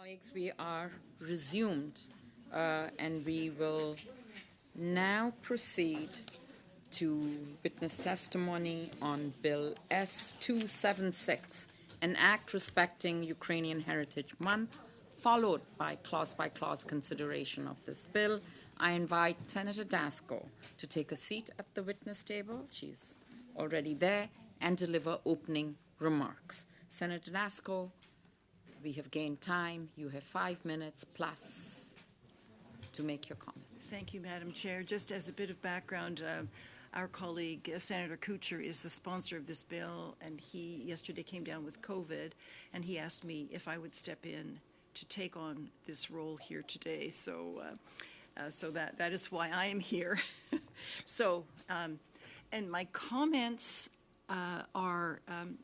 Colleagues, we are resumed and we will now proceed to witness testimony on Bill S-276, an act respecting Ukrainian Heritage Month, followed by clause consideration of this bill. I invite Senator Dasko to take a seat at the witness table. She's already there, and deliver opening remarks. Senator Dasko, we have gained time. You have 5 minutes plus to make your comments. Thank you, Madam Chair. Just as a bit of background, our colleague, Senator Kuchar, is the sponsor of this bill, and he yesterday came down with COVID, and he asked me if I would step in to take on this role here today. So that is why I am here. And my comments are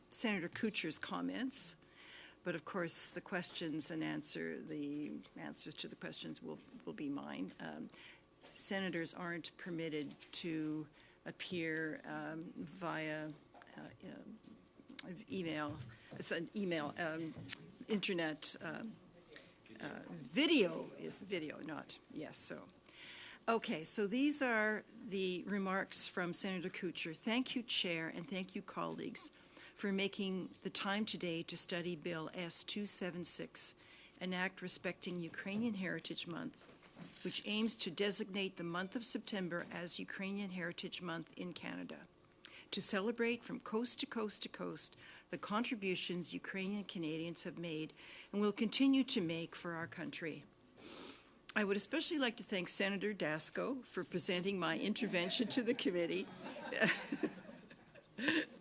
Senator Kuchar's comments. But of course, the questions and the answers to the questions will be mine. Senators aren't permitted to appear via email. It's an email, internet. Video is the video, not yes. So, okay. So these are the remarks from Senator Kuchar. Thank you, Chair, and thank you, colleagues, for making the time today to study Bill S-276, an act respecting Ukrainian Heritage Month, which aims to designate the month of September as Ukrainian Heritage Month in Canada, to celebrate from coast to coast to coast the contributions Ukrainian Canadians have made and will continue to make for our country. I would especially like to thank Senator Dasko for presenting my intervention to the committee.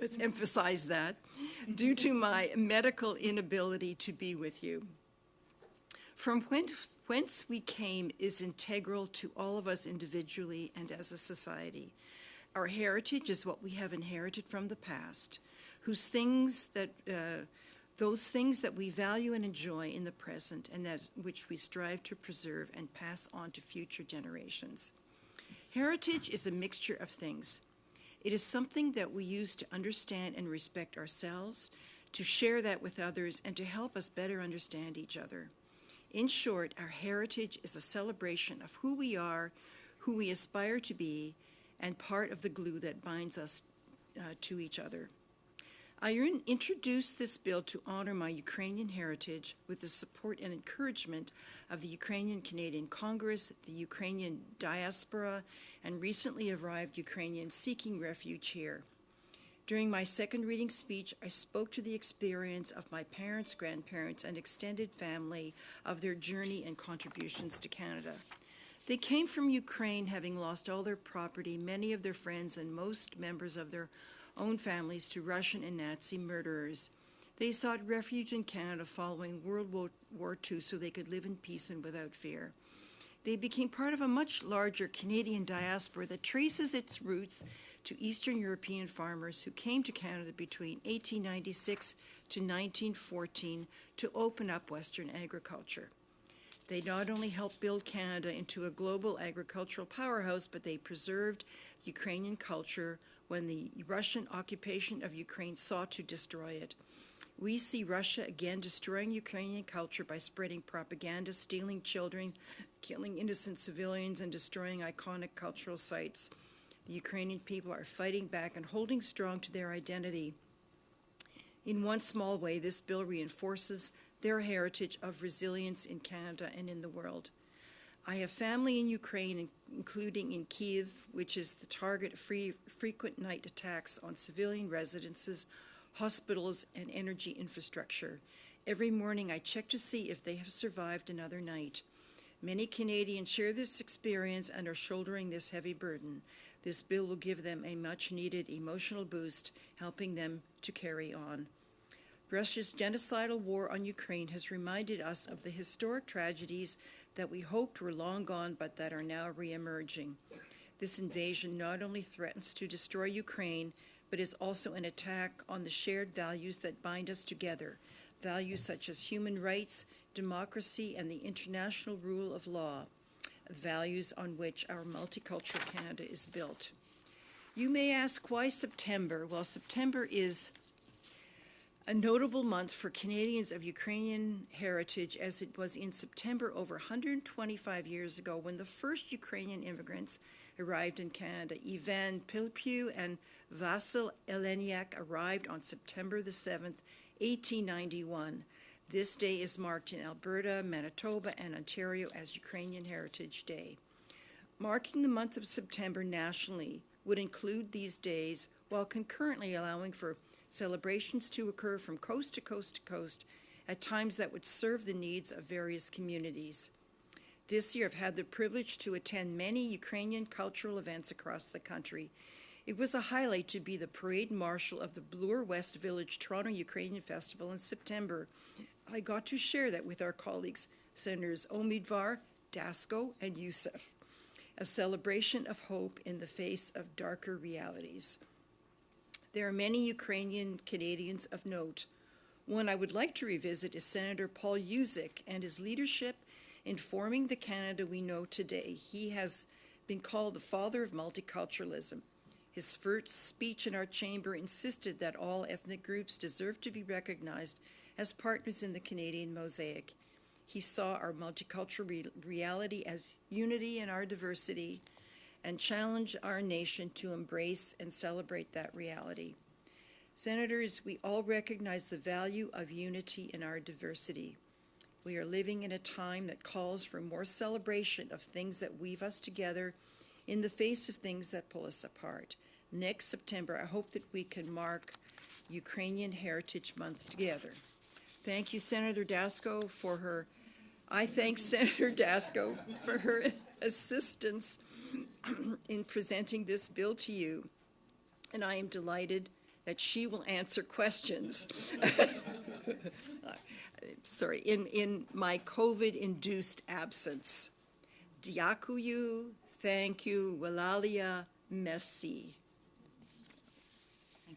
Let's emphasize that, due to my medical inability to be with you. From whence we came is integral to all of us individually and as a society. Our heritage is what we have inherited from the past, those things that we value and enjoy in the present, and that which we strive to preserve and pass on to future generations. Heritage is a mixture of things. It is something that we use to understand and respect ourselves, to share that with others, and to help us better understand each other. In short, our heritage is a celebration of who we are, who we aspire to be, and part of the glue that binds us to each other. I introduced this bill to honor my Ukrainian heritage with the support and encouragement of the Ukrainian Canadian Congress, the Ukrainian diaspora, and recently arrived Ukrainians seeking refuge here. During my second reading speech, I spoke to the experience of my parents, grandparents, and extended family of their journey and contributions to Canada. They came from Ukraine having lost all their property, many of their friends, and most members of their own families to Russian and Nazi murderers. They sought refuge in Canada following World War II so they could live in peace and without fear. They became part of a much larger Canadian diaspora that traces its roots to Eastern European farmers who came to Canada between 1896 to 1914 to open up Western agriculture. They not only helped build Canada into a global agricultural powerhouse, but they preserved Ukrainian culture when the Russian occupation of Ukraine sought to destroy it. We see Russia again destroying Ukrainian culture by spreading propaganda, stealing children, killing innocent civilians, and destroying iconic cultural sites. The Ukrainian people are fighting back and holding strong to their identity. In one small way, this bill reinforces their heritage of resilience in Canada and in the world. I have family in Ukraine, including in Kyiv, which is the target of frequent night attacks on civilian residences, hospitals, and energy infrastructure. Every morning I check to see if they have survived another night. Many Canadians share this experience and are shouldering this heavy burden. This bill will give them a much-needed emotional boost, helping them to carry on. Russia's genocidal war on Ukraine has reminded us of the historic tragedies that we hoped were long gone but that are now re-emerging. This invasion not only threatens to destroy Ukraine, but is also an attack on the shared values that bind us together, values such as human rights, democracy, and the international rule of law, values on which our multicultural Canada is built. You may ask, why September? Well, September is A notable month for Canadians of Ukrainian heritage, as it was in September over 125 years ago when the first Ukrainian immigrants arrived in Canada. Ivan Pilpiu and Vasil Eleniak arrived on September the 7th, 1891. This day is marked in Alberta, Manitoba, and Ontario as Ukrainian Heritage Day. Marking the month of September nationally would include these days while concurrently allowing for celebrations to occur from coast to coast to coast at times that would serve the needs of various communities. This year I've had the privilege to attend many Ukrainian cultural events across the country. It was a highlight to be the parade marshal of the Bloor West Village Toronto Ukrainian Festival in September. I got to share that with our colleagues, Senators Omidvar, Dasko, and Youssef, a celebration of hope in the face of darker realities. There are many Ukrainian Canadians of note. One I would like to revisit is Senator Paul Yuzik and his leadership in forming the Canada we know today. He has been called the father of multiculturalism. His first speech in our chamber insisted that all ethnic groups deserve to be recognized as partners in the Canadian mosaic. He saw our multicultural reality as unity in our diversity and challenge our nation to embrace and celebrate that reality. Senators, we all recognize the value of unity in our diversity. We are living in a time that calls for more celebration of things that weave us together in the face of things that pull us apart. Next September, I hope that we can mark Ukrainian Heritage Month together. Thank you, Senator Dasko, for her. I thank Senator Dasko for her assistance in presenting this bill to you, and I am delighted that she will answer questions. Sorry, in my COVID-induced absence. Diakuyu, thank you, Walalia, merci.